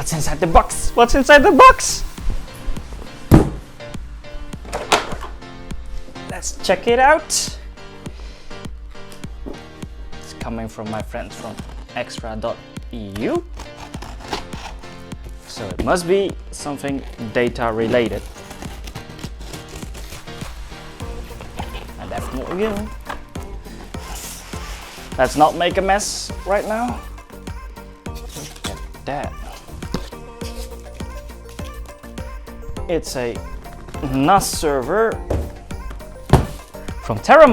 What's inside the box? What's inside the box? Let's check it out. It's coming from my friends from Xstra.eu. So it must be something data related. And F2-210. Let's not make a mess right now. Look at that. It's a NAS server from Terra.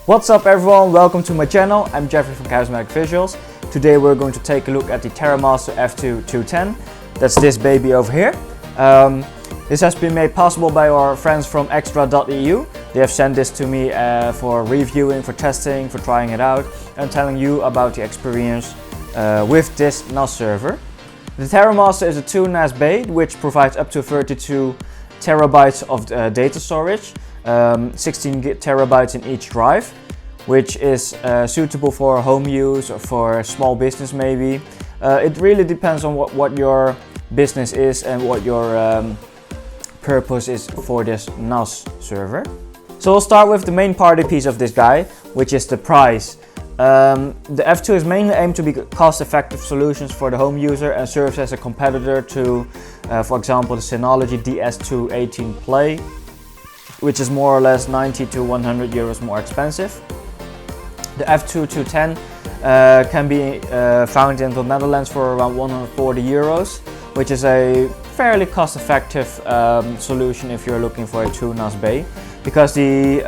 What's up everyone, welcome to my channel. I'm Jeffrey from Charismatic Visuals. Today we're going to take a look at the Terra F2-210. That's this baby over here. This has been made possible by our friends from Xstra.eu. They have sent this to me for reviewing, for testing, for trying it out, and telling you about the experience with this NAS server. The Terra is a 2 NAS bay which provides up to 32 terabytes of data storage, 16 terabytes in each drive, which is suitable for home use or for small business maybe. It really depends on what your business is and what your purpose is for this NAS server. So we'll start with the main party piece of this guy, which is the price. The F2 is mainly aimed to be cost-effective solutions for the home user and serves as a competitor to, for example, the Synology DS218 Play, which is more or less 90 to 100 euros more expensive. The F2-210 can be found in the Netherlands for around 140 euros, which is a fairly cost-effective solution if you're looking for a 2 NAS bay, because the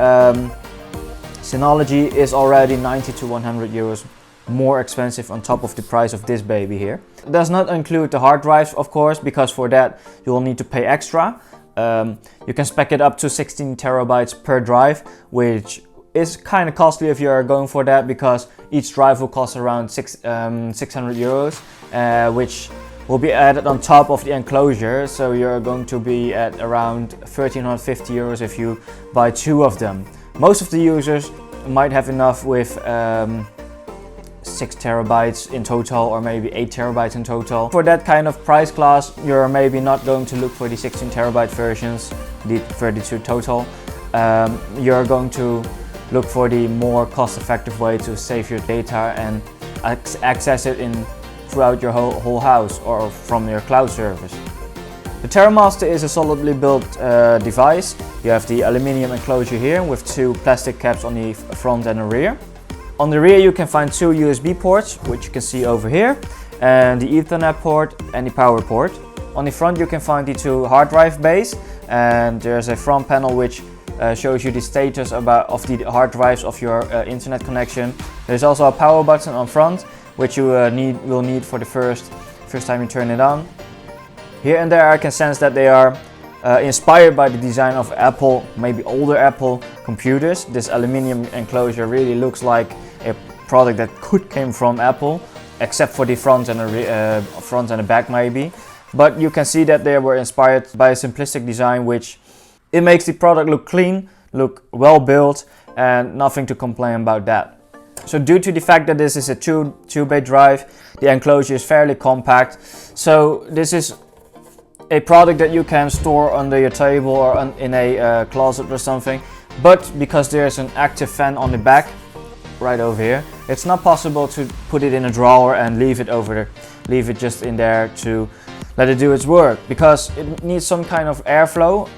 Synology is already 90 to 100 euros more expensive on top of the price of this baby here. It does not include the hard drives, of course, because for that you will need to pay extra. You can spec it up to 16 terabytes per drive, which is kind of costly if you're going for that, because each drive will cost around 600 euros, which will be added on top of the enclosure. So you're going to be at around 1350 euros if you buy 2 of them. Most of the users might have enough with 6 terabytes in total, or maybe 8 terabytes in total. For that kind of price class, you're maybe not going to look for the 16 terabyte versions, the 32 total. You're going to look for the more cost-effective way to save your data and access it throughout your whole house or from your cloud service. The Terra is a solidly built device. You have the aluminium enclosure here with 2 plastic caps on the front and the rear. On the rear you can find 2 USB ports, which you can see over here, and the Ethernet port and the power port. On the front you can find the 2 hard drive bays, and there's a front panel which shows you the status of the hard drives of your internet connection. There's also a power button on front, which you will need for the first time you turn it on. Here and there I can sense that they are inspired by the design of Apple, maybe older Apple computers. This aluminium enclosure really looks like a product that could came from Apple, except for the front and the back maybe. But you can see that they were inspired by a simplistic design, which it makes the product look clean, look well built, and nothing to complain about that. So due to the fact that this is a 2 bay drive, the enclosure is fairly compact. So this is a product that you can store under your table or in a closet or something. But because there's an active fan on the back, right over here, it's not possible to put it in a drawer and leave it just in there to let it do its work, because it needs some kind of airflow.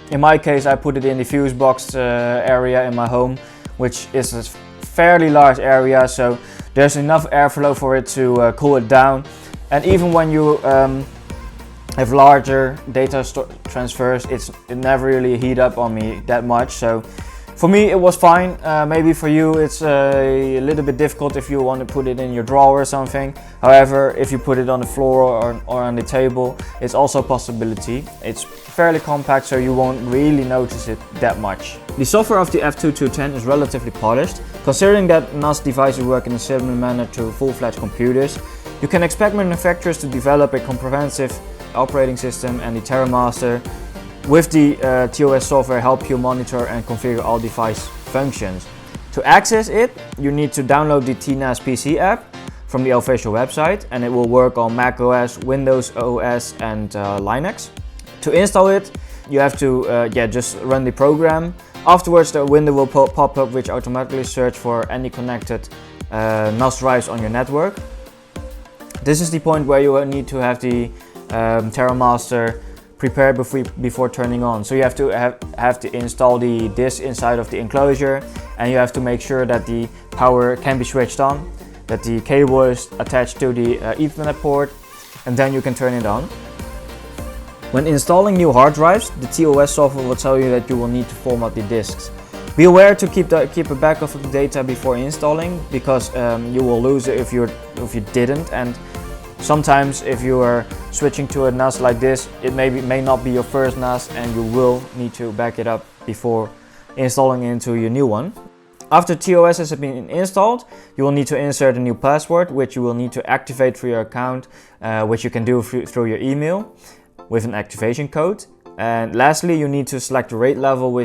In my case, I put it in the fuse box area in my home, which is a fairly large area, so there's enough airflow for it to cool it down. And even when you have larger data transfers, it never really heat up on me that much. So for me it was fine. Maybe for you it's a little bit difficult if you want to put it in your drawer or something. However, if you put it on the floor or on the table, it's also a possibility. It's fairly compact, so you won't really notice it that much. The software of the F2-210 is relatively polished. Considering that NAS devices work in a similar manner to full-fledged computers, you can expect manufacturers to develop a comprehensive operating system, and the Terra with the TOS software help you monitor and configure all device functions. To access it, you need to download the TNAS PC app. from the official website, and it will work on Mac OS, Windows OS and Linux. To install it, you have to just run the program. Afterwards, the window will pop up which automatically search for any connected NAS drives on your network. This is the point where you need to have the Terra Master prepared before turning on. So you have to install the disk inside of the enclosure, and you have to make sure that the power can be switched on, that the cable is attached to the Ethernet port, and then you can turn it on. When installing new hard drives, the TOS software will tell you that you will need to format the disks. Be aware to keep a backup of the data before installing, because you will lose it if you didn't. And sometimes if you are switching to a NAS like this, it may not be your first NAS, and you will need to back it up before installing into your new one. After TOS has been installed, you will need to insert a new password, which you will need to activate through your account, which you can do through your email with an activation code. And lastly, you need to select the RAID level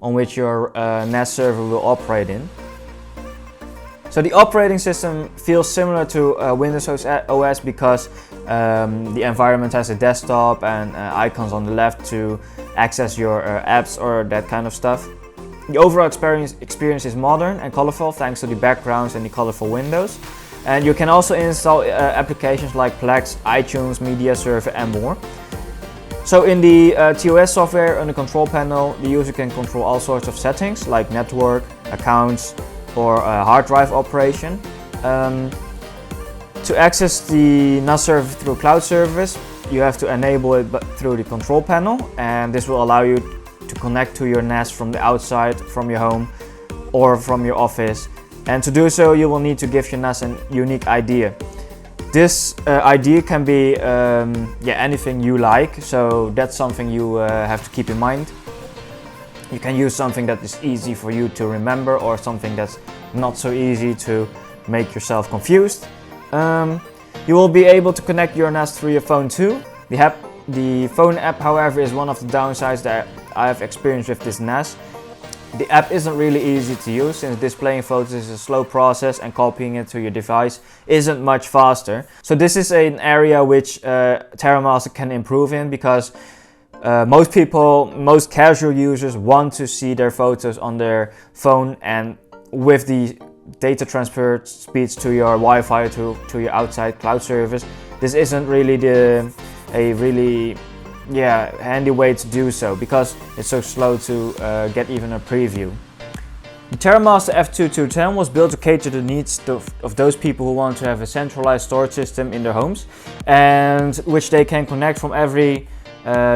on which your NAS server will operate in. So the operating system feels similar to Windows OS because the environment has a desktop and icons on the left to access your apps or that kind of stuff. The overall experience is modern and colorful thanks to the backgrounds and the colorful windows. And you can also install applications like Plex, iTunes, Media Server and more. So in the TOS software on the control panel, the user can control all sorts of settings like network, accounts or hard drive operation. To access the NAS server through cloud service, you have to enable it through the control panel, and this will allow you to connect to your NAS from the outside, from your home or from your office. And to do so, you will need to give your NAS a unique ID. This ID can be anything you like, so that's something you have to keep in mind. You can use something that is easy for you to remember, or something that's not so easy to make yourself confused. You will be able to connect your NAS through your phone too. The phone app, however, is one of the downsides that I have experienced with this NAS. The app isn't really easy to use, since displaying photos is a slow process and copying it to your device isn't much faster. So this is an area which Terra Master can improve in, because most casual users want to see their photos on their phone, and with the data transfer speeds to your Wi-Fi to your outside cloud service, this isn't really a really handy way to do so, because it's so slow to get even a preview. The Terra Master F2-210 was built to cater to the needs of those people who want to have a centralized storage system in their homes, and which they can connect from every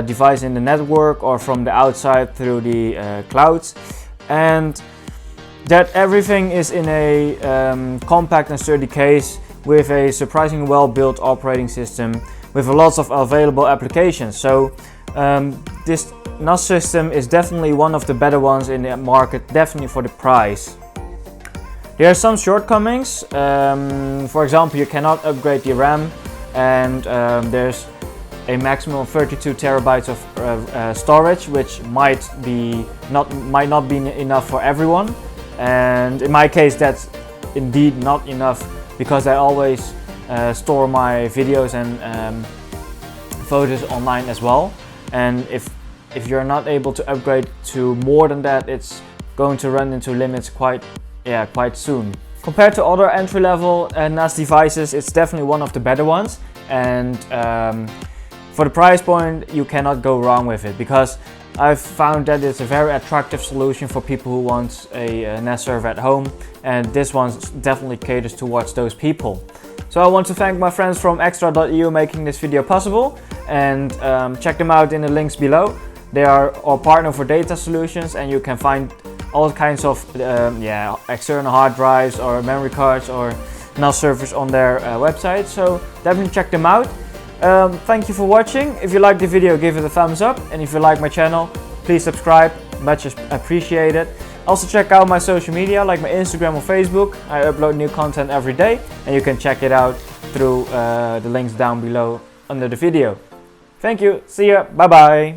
device in the network or from the outside through the clouds, and that everything is in a compact and sturdy case with a surprisingly well built operating system with lots of available applications. So this NAS system is definitely one of the better ones in the market, definitely for the price. There are some shortcomings. For example, you cannot upgrade the RAM, and there's a maximum of 32 terabytes of storage, which might not be enough for everyone. And in my case, that's indeed not enough, because I always store my videos and photos online as well. And if you're not able to upgrade to more than that, it's going to run into limits quite soon. Compared to other entry-level NAS devices, it's definitely one of the better ones. And for the price point, you cannot go wrong with it, because I've found that it's a very attractive solution for people who want a NAS server at home, and this one definitely caters towards those people. So I want to thank my friends from Xstra.eu making this video possible, and check them out in the links below. They are our partner for data solutions, and you can find all kinds of external hard drives or memory cards or NAS servers on their website, so definitely check them out. Thank you for watching. If you like the video, give it a thumbs up, and if you like my channel, please subscribe, much appreciated. Also check out my social media like my Instagram or Facebook. I upload new content every day, and you can check it out through the links down below under the video. Thank you, see ya, bye bye.